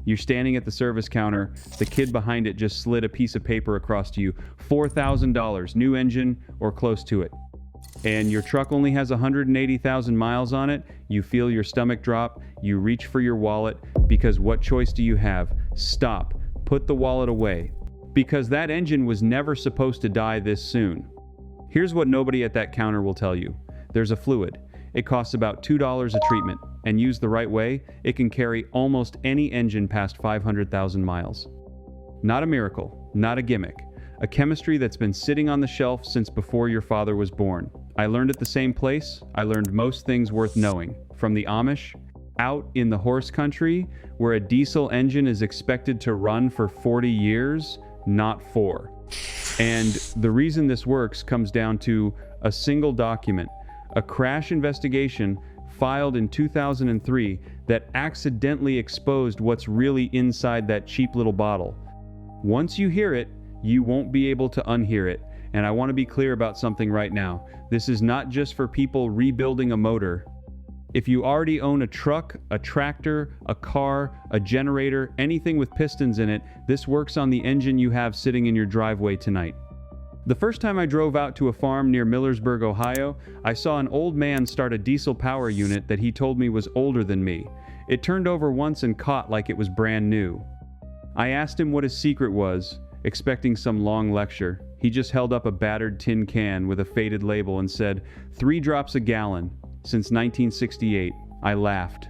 You're standing at the service counter, the kid behind it just slid a piece of paper across to you. $4,000, new engine or close to it. And your truck only has 180,000 miles on it. You feel your stomach drop. You reach for your wallet because what choice do you have? Stop. Put the wallet away. Because that engine was never supposed to die this soon. Here's what nobody at that counter will tell you. There's a fluid. It costs about $2 a treatment, and used the right way, it can carry almost any engine past 500,000 miles. Not a miracle, not a gimmick. A chemistry that's been sitting on the shelf since before your father was born. I learned at the same place. I learned most things worth knowing. From the Amish, out in the horse country, where a diesel engine is expected to run for 40 years, not 4. And the reason this works comes down to a single document, a crash investigation filed in 2003 that accidentally exposed what's really inside that cheap little bottle. Once you hear it, you won't be able to unhear it. And I want to be clear about something right now. This is not just for people rebuilding a motor. If you already own a truck, a tractor, a car, a generator, anything with pistons in it, this works on the engine you have sitting in your driveway tonight. The first time I drove out to a farm near Millersburg, Ohio, I saw an old man start a diesel power unit that he told me was older than me. It turned over once and caught like it was brand new. I asked him what his secret was, expecting some long lecture. He just held up a battered tin can with a faded label and said, 3 drops a gallon, since 1968. I laughed.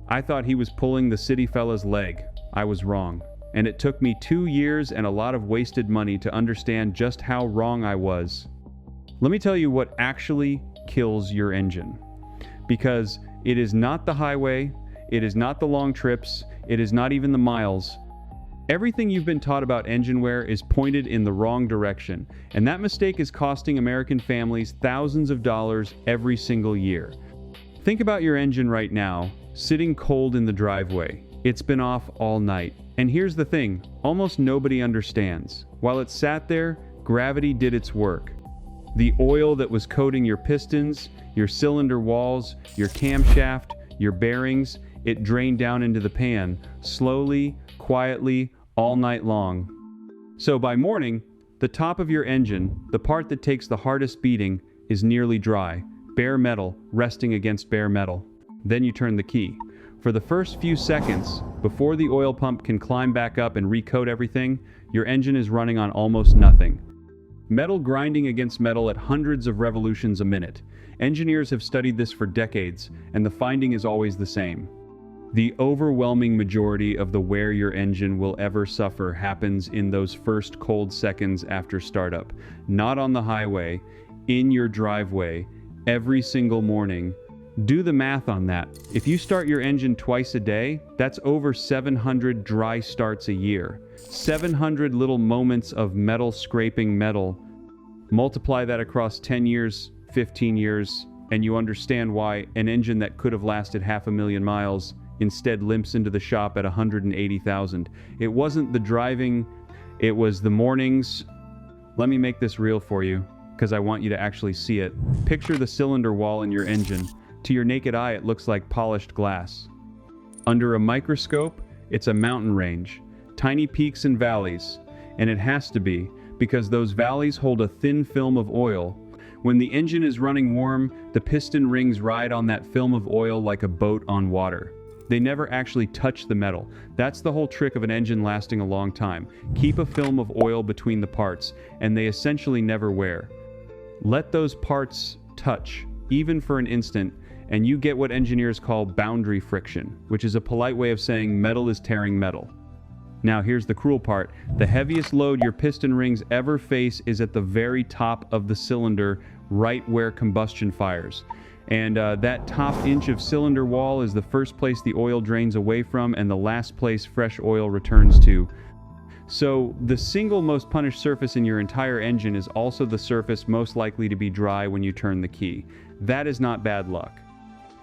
I thought he was pulling the city fella's leg. I was wrong. And it took me 2 years and a lot of wasted money to understand just how wrong I was. Let me tell you what actually kills your engine. Because it is not the highway, it is not the long trips, it is not even the miles. Everything you've been taught about engine wear is pointed in the wrong direction, and that mistake is costing American families thousands of dollars every single year. Think about your engine right now, sitting cold in the driveway. It's been off all night. And here's the thing, almost nobody understands. While it sat there, gravity did its work. The oil that was coating your pistons, your cylinder walls, your camshaft, your bearings, it drained down into the pan, slowly, quietly, all night long. So by morning, the top of your engine, the part that takes the hardest beating, is nearly dry, bare metal resting against bare metal. Then you turn the key. For the first few seconds, before the oil pump can climb back up and recoat everything, your engine is running on almost nothing. Metal grinding against metal at hundreds of revolutions a minute. Engineers have studied this for decades, and the finding is always the same. The overwhelming majority of the wear your engine will ever suffer happens in those first cold seconds after startup. Not on the highway, in your driveway, every single morning. Do the math on that. If you start your engine twice a day, that's over 700 dry starts a year. 700 little moments of metal scraping metal. Multiply that across 10 years, 15 years, and you understand why an engine that could have lasted 500,000 miles instead limps into the shop at 180,000. It wasn't the driving, it was the mornings. Let me make this real for you, because I want you to actually see it. Picture the cylinder wall in your engine. To your naked eye, it looks like polished glass. Under a microscope, it's a mountain range, tiny peaks and valleys, and it has to be, because those valleys hold a thin film of oil. When the engine is running warm, the piston rings ride on that film of oil like a boat on water. They never actually touch the metal. That's the whole trick of an engine lasting a long time. Keep a film of oil between the parts, and they essentially never wear. Let those parts touch, even for an instant, and you get what engineers call boundary friction, which is a polite way of saying metal is tearing metal. Now here's the cruel part. The heaviest load your piston rings ever face is at the very top of the cylinder, right where combustion fires. And that top inch of cylinder wall is the first place the oil drains away from and the last place fresh oil returns to. So the single most punished surface in your entire engine is also the surface most likely to be dry when you turn the key. That is not bad luck.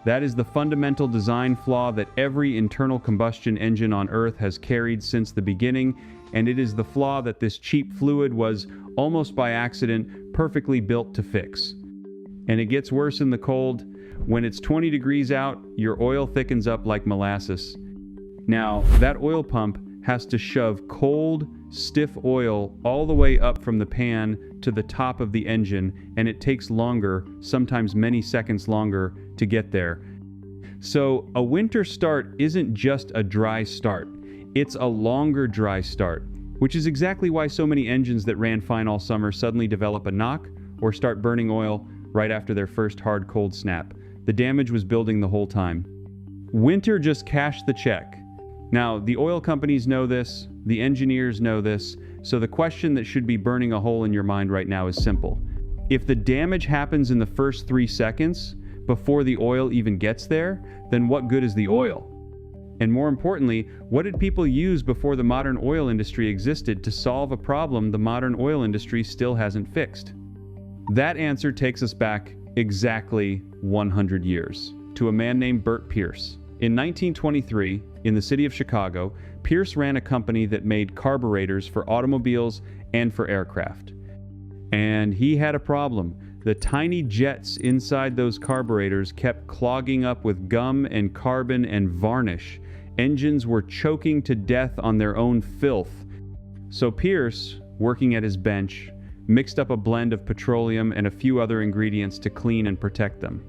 That is the fundamental design flaw that every internal combustion engine on Earth has carried since the beginning, and it is the flaw that this cheap fluid was, almost by accident, perfectly built to fix. And it gets worse in the cold. When it's 20 degrees out, your oil thickens up like molasses. Now, that oil pump has to shove cold, stiff oil all the way up from the pan to the top of the engine, and it takes longer, sometimes many seconds longer, to get there. So a winter start isn't just a dry start, it's a longer dry start, which is exactly why so many engines that ran fine all summer suddenly develop a knock or start burning oil right after their first hard cold snap. The damage was building the whole time. Winter just cashed the check. Now, the oil companies know this, the engineers know this, so the question that should be burning a hole in your mind right now is simple. If the damage happens in the first 3 seconds, before the oil even gets there, then what good is the oil? And more importantly, what did people use before the modern oil industry existed to solve a problem the modern oil industry still hasn't fixed? That answer takes us back exactly 100 years, to a man named Bert Pierce. In 1923, in the city of Chicago, Pierce ran a company that made carburetors for automobiles and for aircraft. And he had a problem. The tiny jets inside those carburetors kept clogging up with gum and carbon and varnish. Engines were choking to death on their own filth. So Pierce, working at his bench, mixed up a blend of petroleum and a few other ingredients to clean and protect them.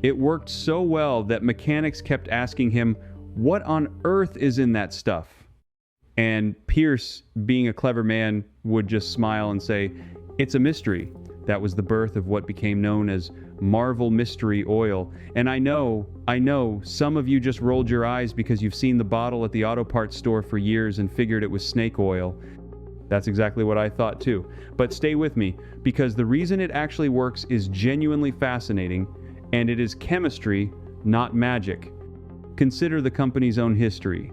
It worked so well that mechanics kept asking him, "What on earth is in that stuff?" And Pierce, being a clever man, would just smile and say, "It's a mystery." That was the birth of what became known as Marvel Mystery Oil. And I know, some of you just rolled your eyes because you've seen the bottle at the auto parts store for years and figured it was snake oil. That's exactly what I thought too. But stay with me, because the reason it actually works is genuinely fascinating, and it is chemistry, not magic. Consider the company's own history,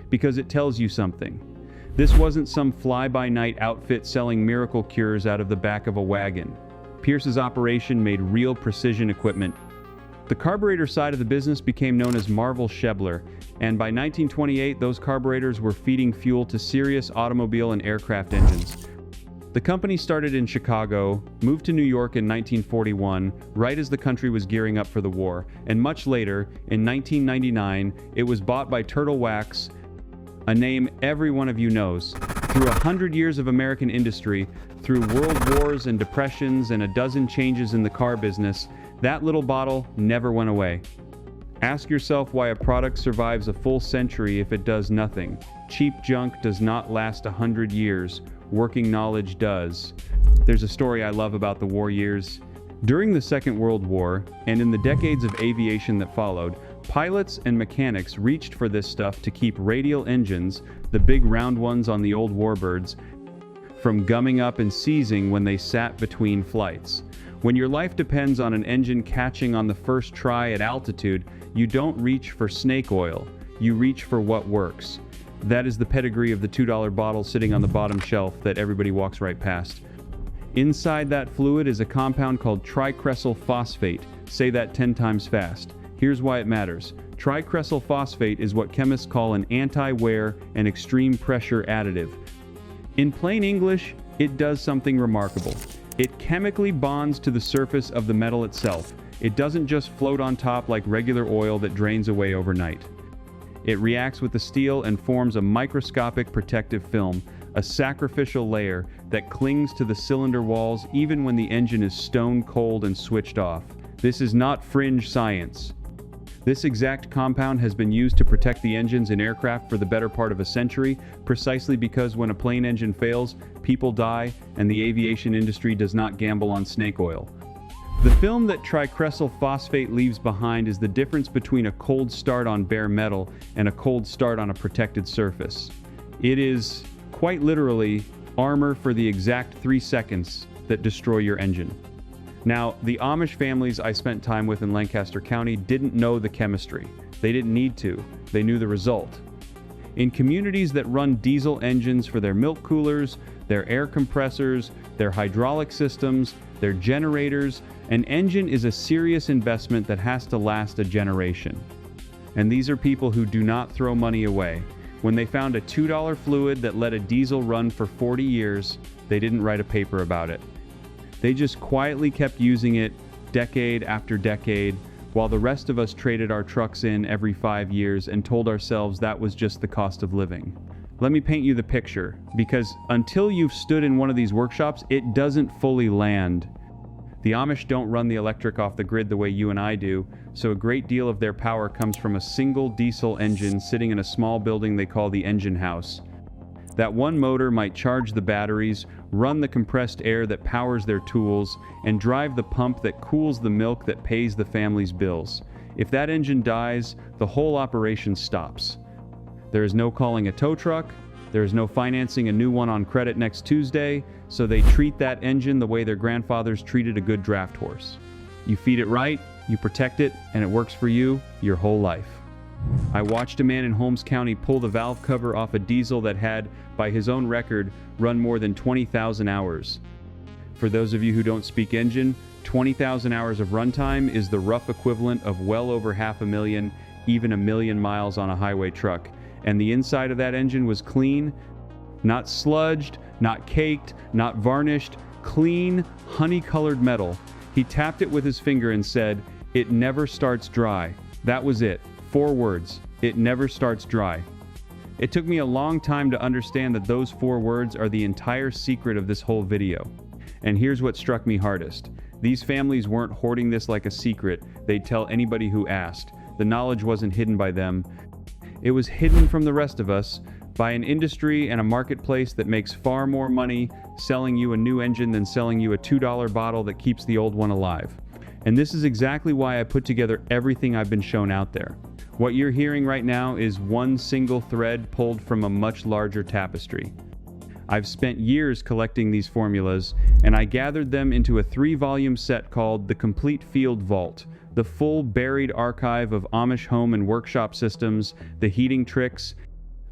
because it tells you something. This wasn't some fly-by-night outfit selling miracle cures out of the back of a wagon. Pierce's operation made real precision equipment. The carburetor side of the business became known as Marvel Schebler, and by 1928 those carburetors were feeding fuel to serious automobile and aircraft engines. The company started in Chicago, moved to New York in 1941, right as the country was gearing up for the war, and much later, in 1999, it was bought by Turtle Wax, a name every one of you knows. Through 100 years of American industry, through world wars and depressions and a dozen changes in the car business, that little bottle never went away. Ask yourself why a product survives a full century if it does nothing. Cheap junk does not last 100 years. Working knowledge does. There's a story I love about the war years. During the Second World War, and in the decades of aviation that followed, pilots and mechanics reached for this stuff to keep radial engines, the big round ones on the old warbirds, from gumming up and seizing when they sat between flights. When your life depends on an engine catching on the first try at altitude, you don't reach for snake oil, you reach for what works. That is the pedigree of the $2 bottle sitting on the bottom shelf that everybody walks right past. Inside that fluid is a compound called tricresyl phosphate. Say that 10 times fast. Here's why it matters. Tricresyl phosphate is what chemists call an anti-wear and extreme pressure additive. In plain English, it does something remarkable. It chemically bonds to the surface of the metal itself. It doesn't just float on top like regular oil that drains away overnight. It reacts with the steel and forms a microscopic protective film, a sacrificial layer that clings to the cylinder walls even when the engine is stone cold and switched off. This is not fringe science. This exact compound has been used to protect the engines in aircraft for the better part of a century, precisely because when a plane engine fails, people die, and the aviation industry does not gamble on snake oil. The film that tricresyl phosphate leaves behind is the difference between a cold start on bare metal and a cold start on a protected surface. It is, quite literally, armor for the exact 3 seconds that destroy your engine. Now, the Amish families I spent time with in Lancaster County didn't know the chemistry. They didn't need to. They knew the result. In communities that run diesel engines for their milk coolers, their air compressors, their hydraulic systems, their generators, an engine is a serious investment that has to last a generation. And these are people who do not throw money away. When they found a $2 fluid that let a diesel run for 40 years, they didn't write a paper about it. They just quietly kept using it decade after decade, while the rest of us traded our trucks in every 5 years and told ourselves that was just the cost of living. Let me paint you the picture, because until you've stood in one of these workshops, it doesn't fully land. The Amish don't run the electric off the grid the way you and I do, so a great deal of their power comes from a single diesel engine sitting in a small building they call the engine house. That one motor might charge the batteries, run the compressed air that powers their tools, and drive the pump that cools the milk that pays the family's bills. If that engine dies, the whole operation stops. There is no calling a tow truck, there is no financing a new one on credit next Tuesday, so they treat that engine the way their grandfathers treated a good draft horse. You feed it right, you protect it, and it works for you your whole life. I watched a man in Holmes County pull the valve cover off a diesel that had, by his own record, run more than 20,000 hours. For those of you who don't speak engine, 20,000 hours of runtime is the rough equivalent of well over 500,000, even 1,000,000 miles on a highway truck. And the inside of that engine was clean, not sludged, not caked, not varnished, clean, honey-colored metal. He tapped it with his finger and said, "It never starts dry." That was it. 4 words. It never starts dry. It took me a long time to understand that those 4 words are the entire secret of this whole video. And here's what struck me hardest. These families weren't hoarding this like a secret. They'd tell anybody who asked. The knowledge wasn't hidden by them. It was hidden from the rest of us by an industry and a marketplace that makes far more money selling you a new engine than selling you a $2 bottle that keeps the old one alive. And this is exactly why I put together everything I've been shown out there. What you're hearing right now is one single thread pulled from a much larger tapestry. I've spent years collecting these formulas, and I gathered them into a 3-volume set called The Complete Field Vault, the full buried archive of Amish home and workshop systems, the heating tricks,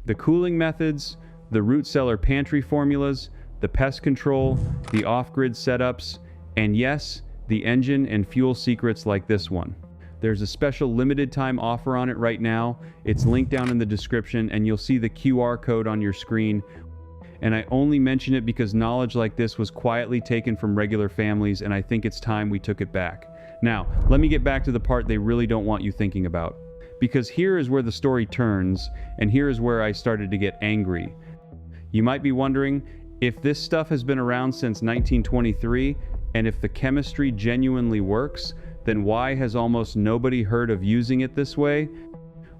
the cooling methods, the root cellar pantry formulas, the pest control, the off-grid setups, and yes, the engine and fuel secrets like this one. There's a special limited time offer on it right now. It's linked down in the description, and you'll see the QR code on your screen. And I only mention it because knowledge like this was quietly taken from regular families, and I think it's time we took it back. Now, let me get back to the part they really don't want you thinking about. Because here is where the story turns, and here is where I started to get angry. You might be wondering, if this stuff has been around since 1923, and if the chemistry genuinely works, then why has almost nobody heard of using it this way?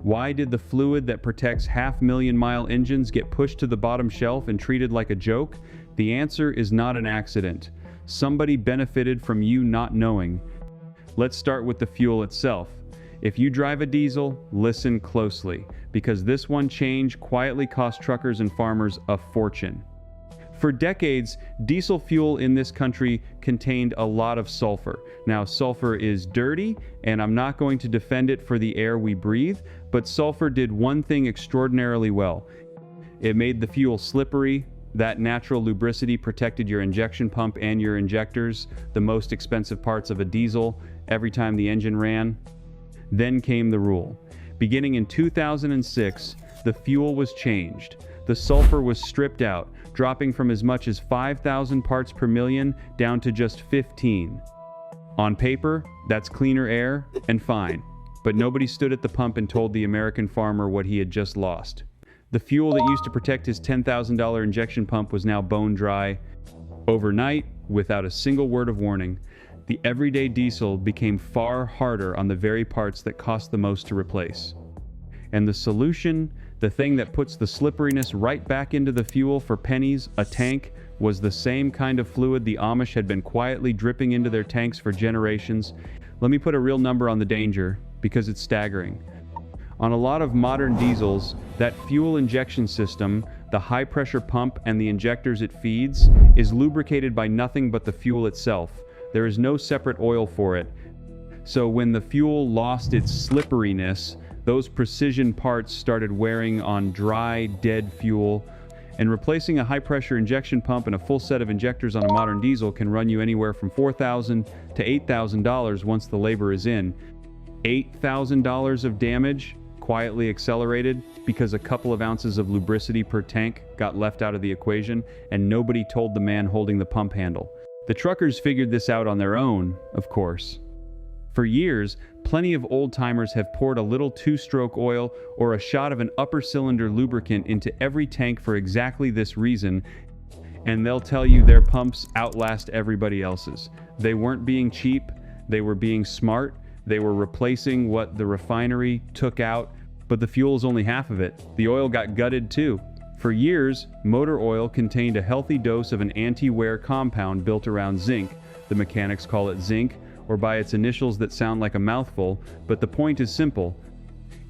Why did the fluid that protects 500,000-mile engines get pushed to the bottom shelf and treated like a joke? The answer is not an accident. Somebody benefited from you not knowing. Let's start with the fuel itself. If you drive a diesel, listen closely, because this one change quietly cost truckers and farmers a fortune. For decades, diesel fuel in this country contained a lot of sulfur. Now, sulfur is dirty, and I'm not going to defend it for the air we breathe, but sulfur did one thing extraordinarily well. It made the fuel slippery. That natural lubricity protected your injection pump and your injectors, the most expensive parts of a diesel, every time the engine ran. Then came the rule. Beginning in 2006, the fuel was changed. The sulfur was stripped out, dropping from as much as 5,000 parts per million down to just 15. On paper, that's cleaner air and fine, but nobody stood at the pump and told the American farmer what he had just lost. The fuel that used to protect his $10,000 injection pump was now bone dry. Overnight, without a single word of warning, the everyday diesel became far harder on the very parts that cost the most to replace. And the solution, the thing that puts the slipperiness right back into the fuel for pennies a tank, was the same kind of fluid the Amish had been quietly dripping into their tanks for generations. Let me put a real number on the danger, because it's staggering. On a lot of modern diesels, that fuel injection system, the high-pressure pump and the injectors it feeds, is lubricated by nothing but the fuel itself. There is no separate oil for it. So when the fuel lost its slipperiness, those precision parts started wearing on dry, dead fuel, and replacing a high-pressure injection pump and a full set of injectors on a modern diesel can run you anywhere from $4,000 to $8,000 once the labor is in. $8,000 of damage, quietly accelerated because a couple of ounces of lubricity per tank got left out of the equation, and nobody told the man holding the pump handle. The truckers figured this out on their own, of course. For years, plenty of old-timers have poured a little two-stroke oil or a shot of an upper cylinder lubricant into every tank for exactly this reason, and they'll tell you their pumps outlast everybody else's. They weren't being cheap, they were being smart, they were replacing what the refinery took out, but the fuel's only half of it. The oil got gutted too. For years, motor oil contained a healthy dose of an anti-wear compound built around zinc. The mechanics call it zinc, or by its initials that sound like a mouthful, but the point is simple.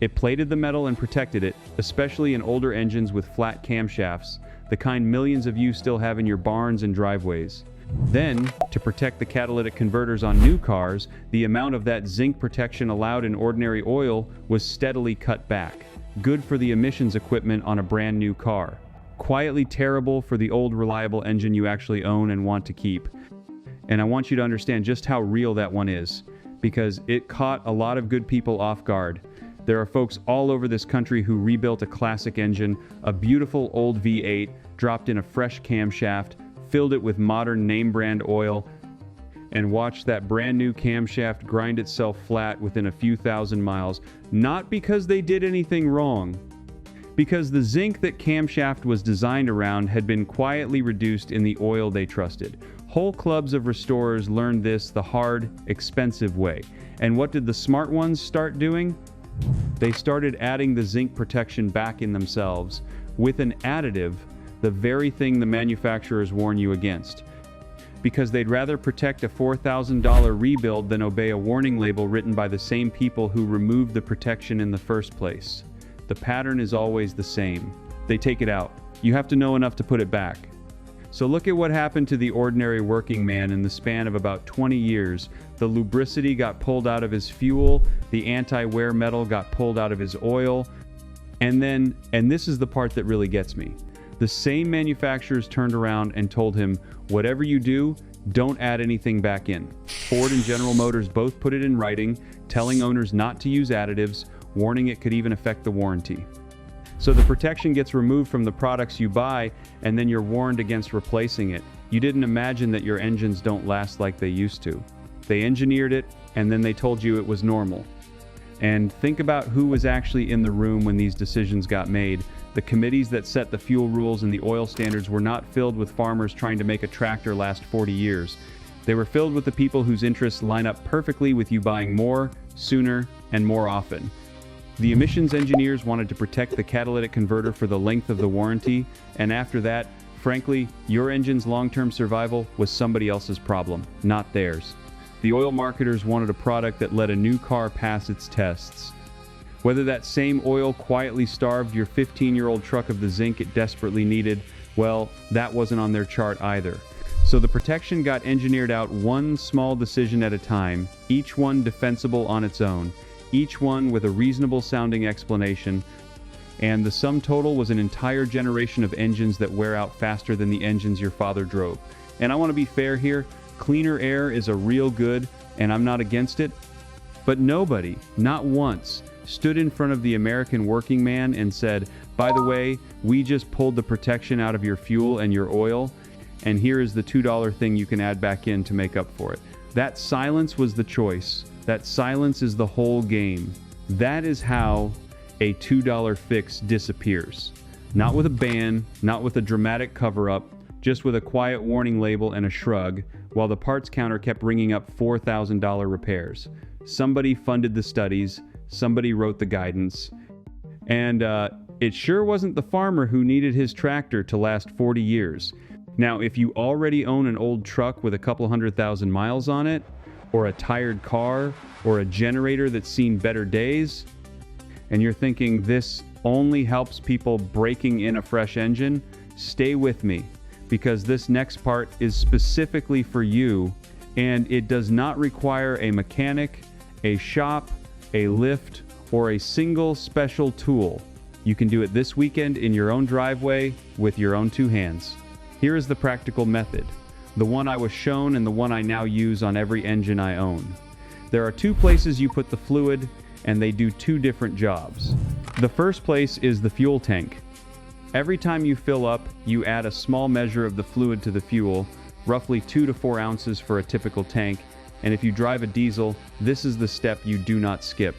It plated the metal and protected it, especially in older engines with flat camshafts, the kind millions of you still have in your barns and driveways. Then, to protect the catalytic converters on new cars, the amount of that zinc protection allowed in ordinary oil was steadily cut back. Good for the emissions equipment on a brand new car. Quietly terrible for the old reliable engine you actually own and want to keep. And I want you to understand just how real that one is, because it caught a lot of good people off guard. There are folks all over this country who rebuilt a classic engine, a beautiful old V8, dropped in a fresh camshaft, filled it with modern name brand oil, and watched that brand new camshaft grind itself flat within a few thousand miles, not because they did anything wrong, because the zinc that camshaft was designed around had been quietly reduced in the oil they trusted. Whole clubs of restorers learned this the hard, expensive way. And what did the smart ones start doing? They started adding the zinc protection back in themselves, with an additive, the very thing the manufacturers warn you against. Because they'd rather protect a $4,000 rebuild than obey a warning label written by the same people who removed the protection in the first place. The pattern is always the same. They take it out. You have to know enough to put it back. So look at what happened to the ordinary working man in the span of about 20 years. The lubricity got pulled out of his fuel, the anti-wear metal got pulled out of his oil, and this is the part that really gets me. The same manufacturers turned around and told him, whatever you do, don't add anything back in. Ford and General Motors both put it in writing, telling owners not to use additives, warning it could even affect the warranty. So the protection gets removed from the products you buy, and then you're warned against replacing it. You didn't imagine that your engines don't last like they used to. They engineered it, and then they told you it was normal. And think about who was actually in the room when these decisions got made. The committees that set the fuel rules and the oil standards were not filled with farmers trying to make a tractor last 40 years. They were filled with the people whose interests line up perfectly with you buying more, sooner, and more often. The emissions engineers wanted to protect the catalytic converter for the length of the warranty, and after that, frankly, your engine's long-term survival was somebody else's problem, not theirs. The oil marketers wanted a product that let a new car pass its tests. Whether that same oil quietly starved your 15-year-old truck of the zinc it desperately needed, well, that wasn't on their chart either. So the protection got engineered out one small decision at a time, each one defensible on its own, each one with a reasonable sounding explanation, and the sum total was an entire generation of engines that wear out faster than the engines your father drove. And I want to be fair here, cleaner air is a real good, and I'm not against it, but nobody, not once, stood in front of the American working man and said, by the way, we just pulled the protection out of your fuel and your oil, and here is the $2 thing you can add back in to make up for it. That silence was the choice. That silence is the whole game. That is how a $2 fix disappears. Not with a ban, not with a dramatic cover-up, just with a quiet warning label and a shrug, while the parts counter kept ringing up $4,000 repairs. Somebody funded the studies, somebody wrote the guidance, and it sure wasn't the farmer who needed his tractor to last 40 years. Now, if you already own an old truck with a couple 100,000 miles on it, or a tired car, or a generator that's seen better days, and you're thinking this only helps people breaking in a fresh engine, stay with me, because this next part is specifically for you, and it does not require a mechanic, a shop, a lift, or a single special tool. You can do it this weekend in your own driveway with your own two hands. Here is the practical method, the one I was shown and the one I now use on every engine I own. There are two places you put the fluid, and they do two different jobs. The first place is the fuel tank. Every time you fill up, you add a small measure of the fluid to the fuel, roughly 2 to 4 ounces for a typical tank, And if you drive a diesel, this is the step you do not skip.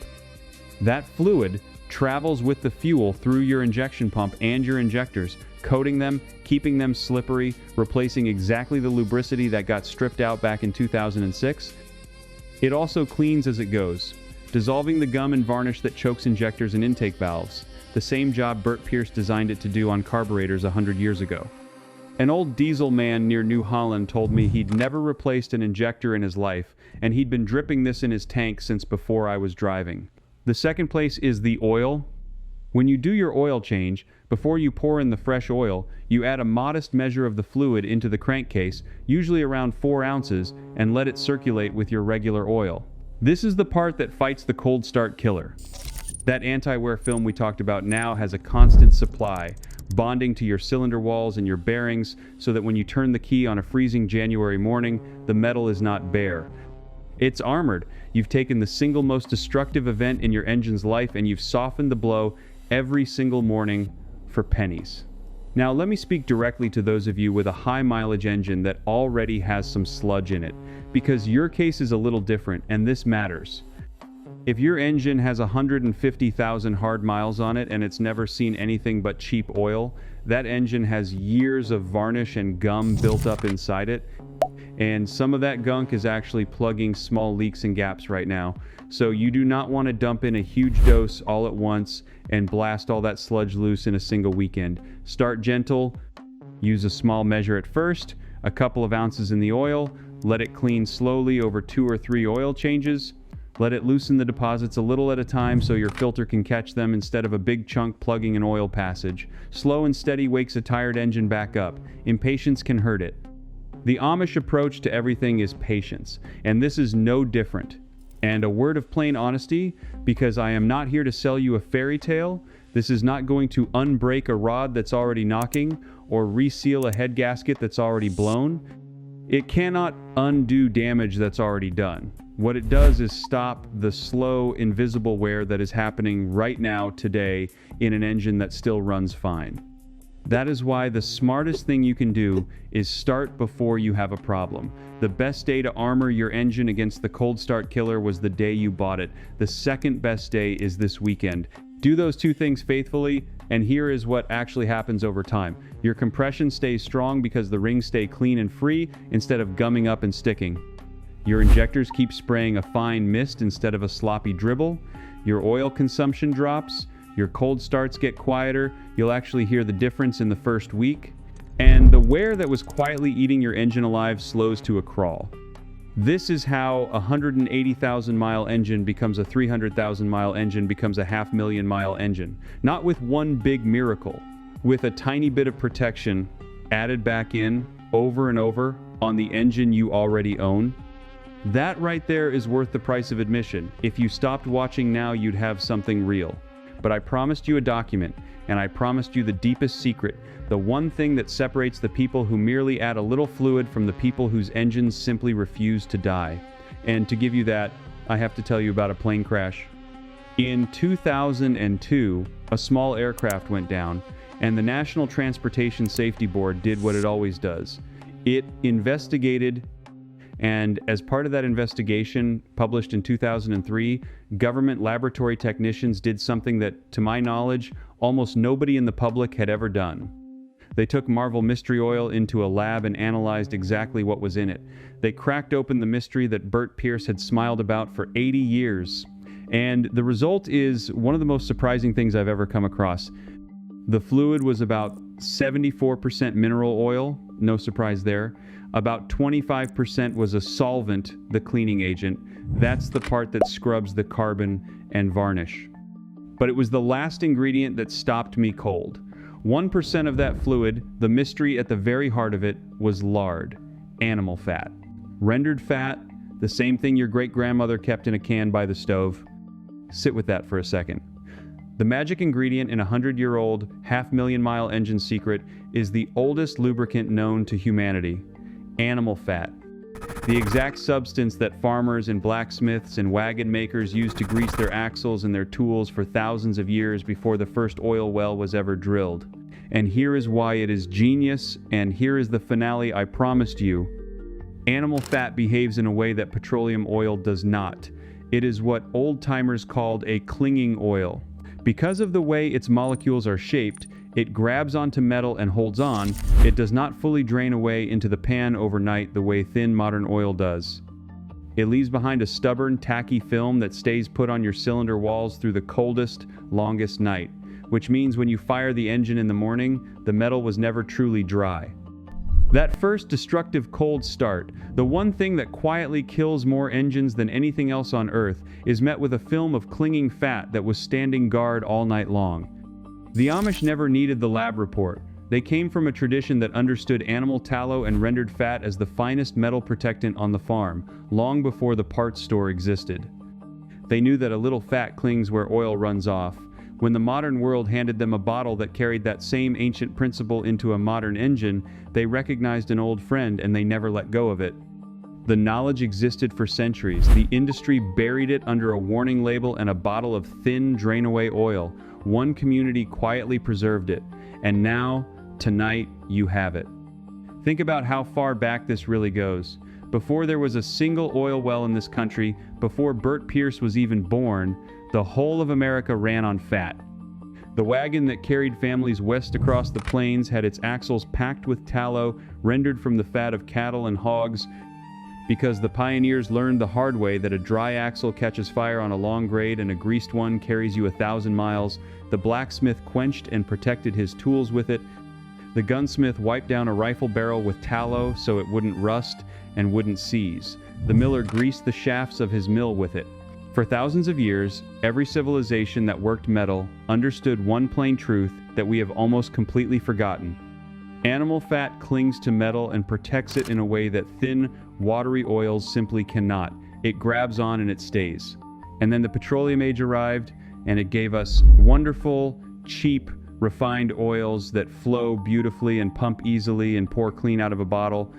That fluid travels with the fuel through your injection pump and your injectors, coating them, keeping them slippery, replacing exactly the lubricity that got stripped out back in 2006. It also cleans as it goes, dissolving the gum and varnish that chokes injectors and intake valves, the same job Bert Pierce designed it to do on carburetors 100 years ago. An old diesel man near New Holland told me he'd never replaced an injector in his life, and he'd been dripping this in his tank since before I was driving. The second place is the oil. When you do your oil change, before you pour in the fresh oil, you add a modest measure of the fluid into the crankcase, usually around 4 ounces, and let it circulate with your regular oil. This is the part that fights the cold start killer. That anti-wear film we talked about now has a constant supply, bonding to your cylinder walls and your bearings so that when you turn the key on a freezing January morning, the metal is not bare. It's armored. You've taken the single most destructive event in your engine's life and you've softened the blow every single morning for pennies. Now let me speak directly to those of you with a high mileage engine that already has some sludge in it, because your case is a little different and this matters. If your engine has 150,000 hard miles on it and it's never seen anything but cheap oil, that engine has years of varnish and gum built up inside it. And some of that gunk is actually plugging small leaks and gaps right now. So you do not want to dump in a huge dose all at once and blast all that sludge loose in a single weekend. Start gentle, use a small measure at first, a couple of ounces in the oil, let it clean slowly over 2 or 3 oil changes. Let it loosen the deposits a little at a time so your filter can catch them instead of a big chunk plugging an oil passage. Slow and steady wakes a tired engine back up. Impatience can hurt it. The Amish approach to everything is patience, and this is no different. And a word of plain honesty, because I am not here to sell you a fairy tale, this is not going to unbreak a rod that's already knocking or reseal a head gasket that's already blown. It cannot undo damage that's already done. What it does is stop the slow, invisible wear that is happening right now, today, in an engine that still runs fine. That is why the smartest thing you can do is start before you have a problem. The best day to armor your engine against the cold start killer was the day you bought it. The second best day is this weekend. Do those 2 things faithfully, and here is what actually happens over time. Your compression stays strong because the rings stay clean and free instead of gumming up and sticking. Your injectors keep spraying a fine mist instead of a sloppy dribble. Your oil consumption drops. Your cold starts get quieter. You'll actually hear the difference in the first week. And the wear that was quietly eating your engine alive slows to a crawl. This is how a 180,000 mile engine becomes a 300,000 mile engine becomes a 500,000 mile engine. Not with one big miracle, with a tiny bit of protection added back in over and over on the engine you already own. That right there is worth the price of admission. If you stopped watching now, you'd have something real. But I promised you a document, and I promised you the deepest secret, the one thing that separates the people who merely add a little fluid from the people whose engines simply refuse to die. And to give you that, I have to tell you about a plane crash. In 2002, a small aircraft went down, and the National Transportation Safety Board did what it always does. It investigated. And as part of that investigation, published in 2003, government laboratory technicians did something that, to my knowledge, almost nobody in the public had ever done. They took Marvel Mystery Oil into a lab and analyzed exactly what was in it. They cracked open the mystery that Bert Pierce had smiled about for 80 years. And the result is one of the most surprising things I've ever come across. The fluid was about 74% mineral oil, no surprise there. About 25% was a solvent, the cleaning agent. That's the part that scrubs the carbon and varnish. But it was the last ingredient that stopped me cold. 1% of that fluid, the mystery at the very heart of it, was lard, animal fat. Rendered fat, the same thing your great-grandmother kept in a can by the stove. Sit with that for a second. The magic ingredient in a 100-year-old, 500,000 mile engine secret is the oldest lubricant known to humanity. Animal fat. The exact substance that farmers and blacksmiths and wagon makers used to grease their axles and their tools for thousands of years before the first oil well was ever drilled. And here is why it is genius, and here is the finale I promised you. Animal fat behaves in a way that petroleum oil does not. It is what old-timers called a clinging oil. Because of the way its molecules are shaped, it grabs onto metal and holds on. It does not fully drain away into the pan overnight the way thin modern oil does. It leaves behind a stubborn, tacky film that stays put on your cylinder walls through the coldest, longest night, which means when you fire the engine in the morning, the metal was never truly dry. That first destructive cold start, the one thing that quietly kills more engines than anything else on Earth, is met with a film of clinging fat that was standing guard all night long. The Amish never needed the lab report. They came from a tradition that understood animal tallow and rendered fat as the finest metal protectant on the farm, long before the parts store existed. They knew that a little fat clings where oil runs off. When the modern world handed them a bottle that carried that same ancient principle into a modern engine, they recognized an old friend and they never let go of it. The knowledge existed for centuries. The industry buried it under a warning label and a bottle of thin, drain-away oil. One community quietly preserved it. And now, tonight, you have it. Think about how far back this really goes. Before there was a single oil well in this country, before Bert Pierce was even born, the whole of America ran on fat. The wagon that carried families west across the plains had its axles packed with tallow rendered from the fat of cattle and hogs, because the pioneers learned the hard way that a dry axle catches fire on a long grade and a greased one carries you 1,000 miles. The blacksmith quenched and protected his tools with it. The gunsmith wiped down a rifle barrel with tallow so it wouldn't rust and wouldn't seize. The miller greased the shafts of his mill with it. For thousands of years, every civilization that worked metal understood one plain truth that we have almost completely forgotten. Animal fat clings to metal and protects it in a way that thin, watery oils simply cannot. It grabs on and it stays. And then the petroleum age arrived, and it gave us wonderful, cheap, refined oils that flow beautifully and pump easily and pour clean out of a bottle.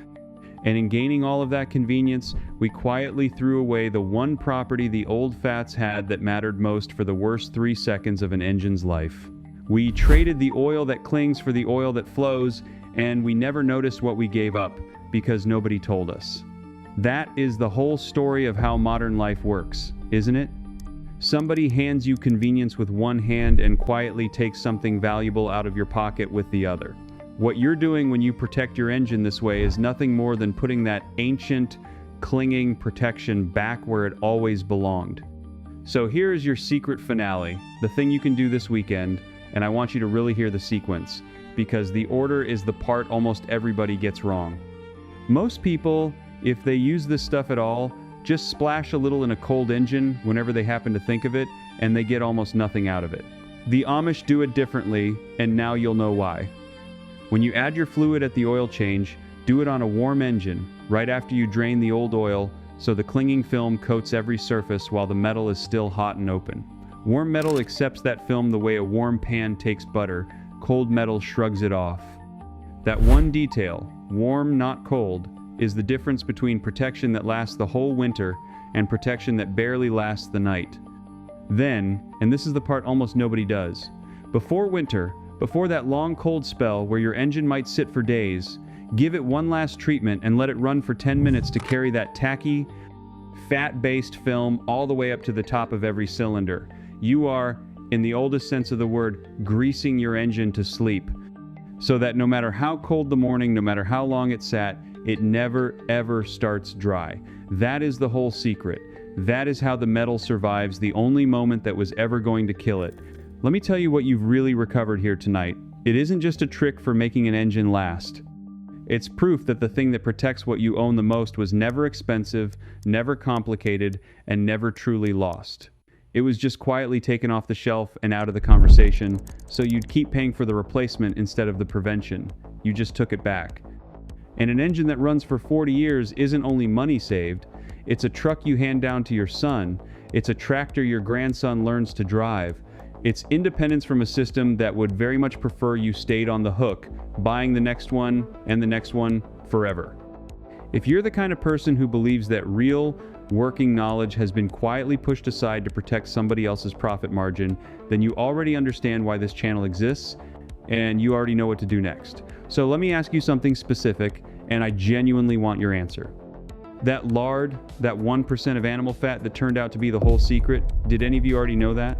And in gaining all of that convenience, we quietly threw away the one property the old fats had that mattered most for the worst 3 seconds of an engine's life. We traded the oil that clings for the oil that flows, and we never noticed what we gave up because nobody told us. That is the whole story of how modern life works, isn't it? Somebody hands you convenience with one hand and quietly takes something valuable out of your pocket with the other. What you're doing when you protect your engine this way is nothing more than putting that ancient, clinging protection back where it always belonged. So here's your secret finale, the thing you can do this weekend, and I want you to really hear the sequence, because the order is the part almost everybody gets wrong. Most people, if they use this stuff at all, just splash a little in a cold engine whenever they happen to think of it, and they get almost nothing out of it. The Amish do it differently, and now you'll know why. When you add your fluid at the oil change, do it on a warm engine, right after you drain the old oil, so the clinging film coats every surface while the metal is still hot and open. Warm metal accepts that film the way a warm pan takes butter. Cold metal shrugs it off. That one detail, warm not cold, is the difference between protection that lasts the whole winter and protection that barely lasts the night. Then, and this is the part almost nobody does, before winter, before that long cold spell where your engine might sit for days, give it one last treatment and let it run for 10 minutes to carry that tacky, fat-based film all the way up to the top of every cylinder. You are, in the oldest sense of the word, greasing your engine to sleep, so that no matter how cold the morning, no matter how long it sat, it never ever starts dry. That is the whole secret. That is how the metal survives the only moment that was ever going to kill it. Let me tell you what you've really recovered here tonight. It isn't just a trick for making an engine last. It's proof that the thing that protects what you own the most was never expensive, never complicated, and never truly lost. It was just quietly taken off the shelf and out of the conversation, so you'd keep paying for the replacement instead of the prevention. You just took it back. And an engine that runs for 40 years isn't only money saved, it's a truck you hand down to your son, it's a tractor your grandson learns to drive. It's independence from a system that would very much prefer you stayed on the hook, buying the next one and the next one forever. If you're the kind of person who believes that real, working knowledge has been quietly pushed aside to protect somebody else's profit margin, then you already understand why this channel exists, and you already know what to do next. So let me ask you something specific, and I genuinely want your answer. That lard, that 1% of animal fat that turned out to be the whole secret, did any of you already know that?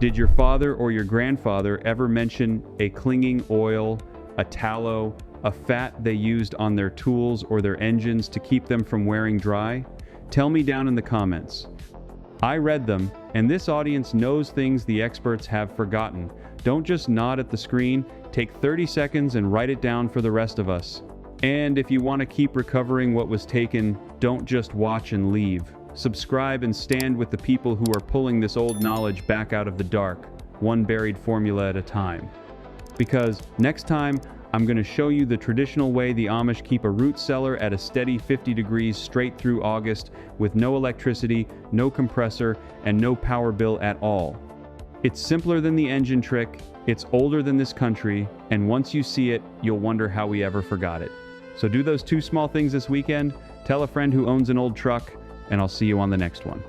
Did your father or your grandfather ever mention a clinging oil, a tallow, a fat they used on their tools or their engines to keep them from wearing dry? Tell me down in the comments. I read them, and this audience knows things the experts have forgotten. Don't just nod at the screen, take 30 seconds and write it down for the rest of us. And if you want to keep recovering what was taken, don't just watch and leave. Subscribe and stand with the people who are pulling this old knowledge back out of the dark, one buried formula at a time. Because next time, I'm going to show you the traditional way the Amish keep a root cellar at a steady 50 degrees straight through August with no electricity, no compressor, and no power bill at all. It's simpler than the engine trick, it's older than this country, and once you see it, you'll wonder how we ever forgot it. So do those two small things this weekend, tell a friend who owns an old truck, and I'll see you on the next one.